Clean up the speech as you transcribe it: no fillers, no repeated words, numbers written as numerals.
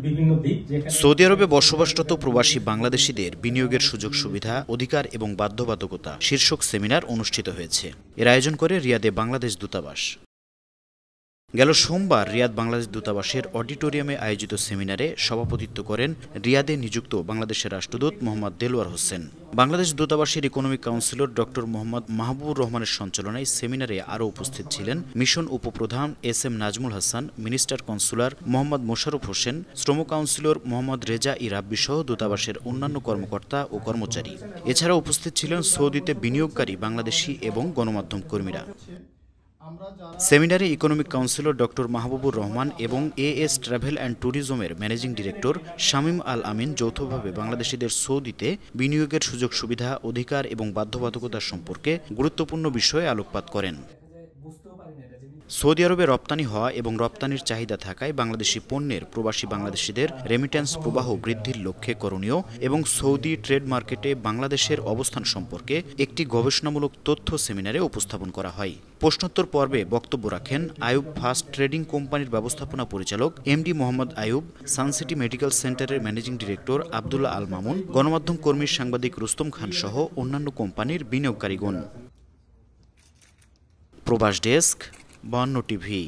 বিভিন্ন দিক। সৌদি আরবে বসবাসরত প্রবাসী বাংলাদেশিদের বিনিয়োগের সুযোগ সুবিধা, অধিকার এবং বাধ্যবাধকতা শীর্ষক সেমিনার অনুষ্ঠিত হয়েছে। এর আয়োজন করে রিয়াদে বাংলাদেশ দূতাবাস। গেল সোমবার রিয়াদ বাংলাদেশ দূতাবাসের অডিটোরিয়ামে আয়োজিত সেমিনারে সভাপতিত্ব করেন রিয়াদে নিযুক্ত বাংলাদেশের রাষ্ট্রদূত মোহাম্মদ দেলোয়ার হোসেন। বাংলাদেশ দূতাবাসের economic councillor doctor Mohammad Mahbubur রহমানের সঞ্চালনায় সেমিনারে আরও উপস্থিত ছিলেন মিশন উপপ্রধান SM. Nazmul Hasan, minister consular Mohammad Mosharraf Hossain, শ্রম কাউন্সিলর মোহাম্মদ রেজা রাব্বি সহ দূতাবাসের অন্যান্য কর্মকর্তা ও কর্মচারী। এছাড়া উপস্থিত ছিলেন সৌদিতে বিনিয়োগকারী বাংলাদেশি এবং গণমাধ্যম কর্মীরা। সেমিনারে economic councillor doctor Mahbubur Rahman এবং এএস ট্রাভেল অ্যান্ড ট্যুরিজমের ম্যানেজিং ডিরেক্টর শামীম আল আমিন যৌথভাবে বাংলাদেশিদের সৌদিতে বিনিয়োগের সুযোগ সুবিধা, অধিকার এবং বাধ্যবাধকতা সম্পর্কে গুরুত্বপূর্ণ বিষয়ে আলোকপাত করেন। সৌদি আরবে রপ্তানি হওয়া এবং রপ্তানির চাহিদা থাকায় বাংলাদেশি পণ্যের প্রবাসী বাংলাদেশিদের রেমিট্যান্স প্রবাহ বৃদ্ধির লক্ষ্যে করণীয় এবং সৌদি ট্রেড মার্কেটে বাংলাদেশের অবস্থান সম্পর্কে একটি গবেষণামূলক তথ্য সেমিনারে উপস্থাপন করা হয়। প্রশ্নোত্তর পর্বে বক্তব্য রাখেন আইয়ুব ফাস্ট ট্রেডিং কোম্পানির ব্যবস্থাপনা পরিচালক MD Mohammad Ayub, Sun City medical সেন্টারের ম্যানেজিং ডিরেক্টর আব্দুল্লাহ আল মামুন, গণমাধ্যম কর্মী সাংবাদিক রুস্তম খান সহ অন্যান্য কোম্পানির বিনিয়োগকারীগণ। প্রবাস ডেস্ক, 52 টিভি।